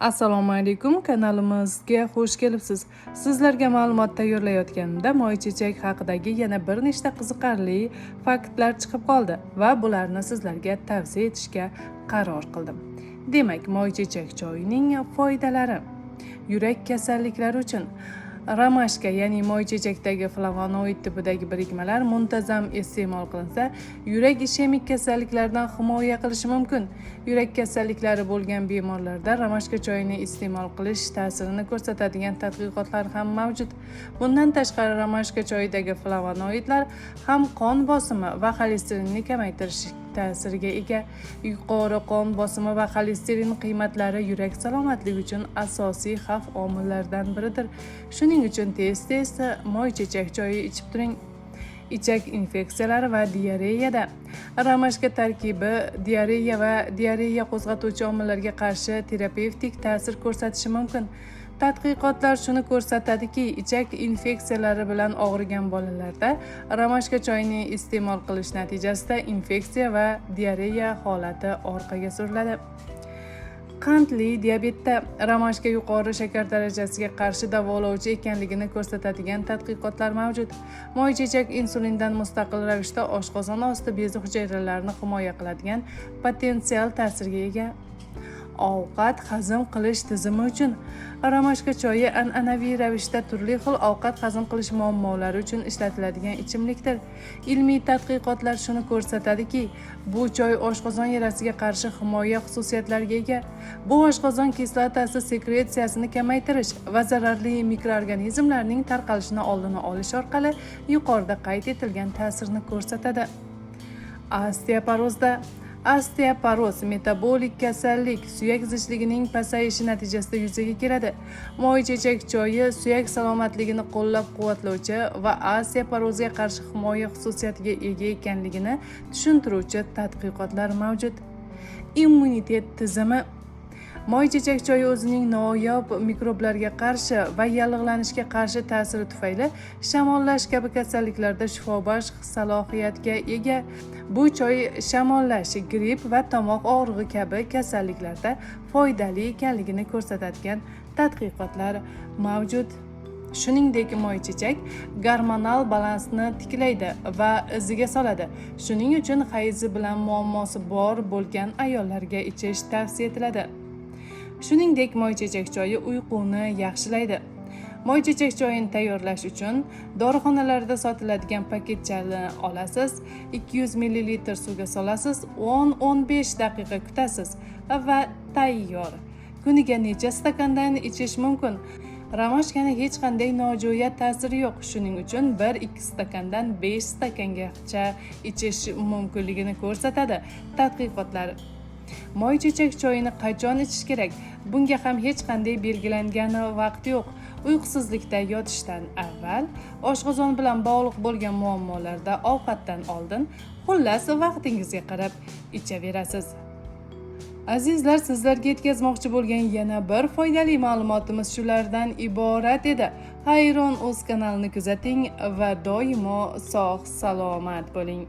Assalomu alaykum, kanalimizga xush kelibsiz. Sizlarga ma'lumot tayyorlayotganimda moychechak haqidagi yana bir nechta qiziqarli faktlar chiqib qoldi va bularni sizlarga tavsiya etishga qaror qildim. Demak, moychechak choyining foydalari. Yurak kasalliklari uchun romashka, ya'ni moychechakdagi flavonoid tipidagi birikmalar muntazam iste'mol qilinsa, yurak ishemik kasalliklaridan himoya qilishi mumkin. Yurak kasalliklari bo'lgan bemorlarda romashka choyini iste'mol qilish ta'sirini ko'rsatadigan tadqiqotlar ham mavjud. Bundan tashqari, romashka choyidagi flavonoidlar ham qon bosimi va xolesterinni kamaytirish ta'siriga ega. Yuqori qon bosimi va xolesterin qiymatlari yurak salomatligi uchun asosiy xavf omillaridan biridir. Shuning uchun tez-tez moychechak choyi ichib turing. Ichak infeksiyalari va diareyada. Romashka tarkibi diareya va diareya qo'zg'atuvchi omillarga qarshi terapevtik ta'sir ko'rsatishi mumkin. Tadqiqotlar shuni ko'rsatadiki, ichak infeksiyalari bilan og'rigan bolalarda romashka choyini iste'mol qilish natijasida infeksiya va diareya holati orqaga suriladi. Qandli diabetda romashka yuqori shakar darajasiga qarshi davolovchi ekanligini ko'rsatadigan tadqiqotlar mavjud. Moychechak insulindan mustaqil ravishda oshqozon osti bezi hujayralarini himoya qiladigan potensial ta'sirga ega. Ovqat hazm qilish tizimi uchun romashka choyi an'anaviy ravishda turli xil ovqat hazm qilish muammolari uchun ishlatiladigan ichimlikdir. Ilmiy tadqiqotlar shuni ko'rsatadiki, bu choy oshqozon yarasiga qarshi himoya xususiyatlariga ega. Bu oshqozon kislotasi sekretsiyasini kamaytirish va zararli mikroorganizmlarning tarqalishini oldini olish orqali yuqorida qayd etilgan ta'sirni ko'rsatadi. Osteoporoz metabolik kasallik, suyak zichligining pasayishi natijasida yuzaga keladi. Moychechak choyi suyak salomatligini qo'llab-quvvatlovchi va osteoporozga qarshi himoya xususiyatiga ega ekanligini tushuntiruvchi tadqiqotlar mavjud. Immunitet tizimi. Moychechak choyi o'zining noyob mikroblarga qarshi va yallig'lanishga qarshi ta'siri tufayli shamollash kabi kasalliklarda shifobaxsh salohiyatga ega. Bu choy shamollash, gripp va tomoq og'rig'i kabi kasalliklarda foydali ekanligini ko'rsatadigan tadqiqotlar mavjud. Shuningdek, moychechak gormonal balansni tiklaydi va iziga soladi. Shuning uchun hayzi bilan muammosi bor bo'lgan ayollarga ichish tavsiya etiladi. Shuningdek, moychechak choyi uyquni yaxshilaydi. Moychechak choyini tayyorlash uchun dorixonalarda sotiladigan paketchani olasiz, 200 ml suvga solasiz, 10-15 daqiqa kutasiz va tayyor. Kuniga necha stakandan ichish mumkin? Romashkani hech qanday nojo'ya ta'siri yo'q. Shuning uchun 1-2 stakandan 5 stakangacha ichish mumkinligini ko'rsatadi tadqiqotlar. Moychechak choyini qachon ichish kerak? Bunga ham hech qanday belgilangan vaqt yo'q. Uyqusizlikda yotishdan avval, oshqozon bilan bog'liq bo'lgan muammolarda ovqatdan oldin, xullas vaqtingizga qarab ichaverasiz. Azizlar, sizlarga yetkazmoqchi bo'lgan yana bir foydali ma'lumotimiz shulardan iborat edi. Hayron.uz kanalini kuzating va doimo sog' salomat bo'ling.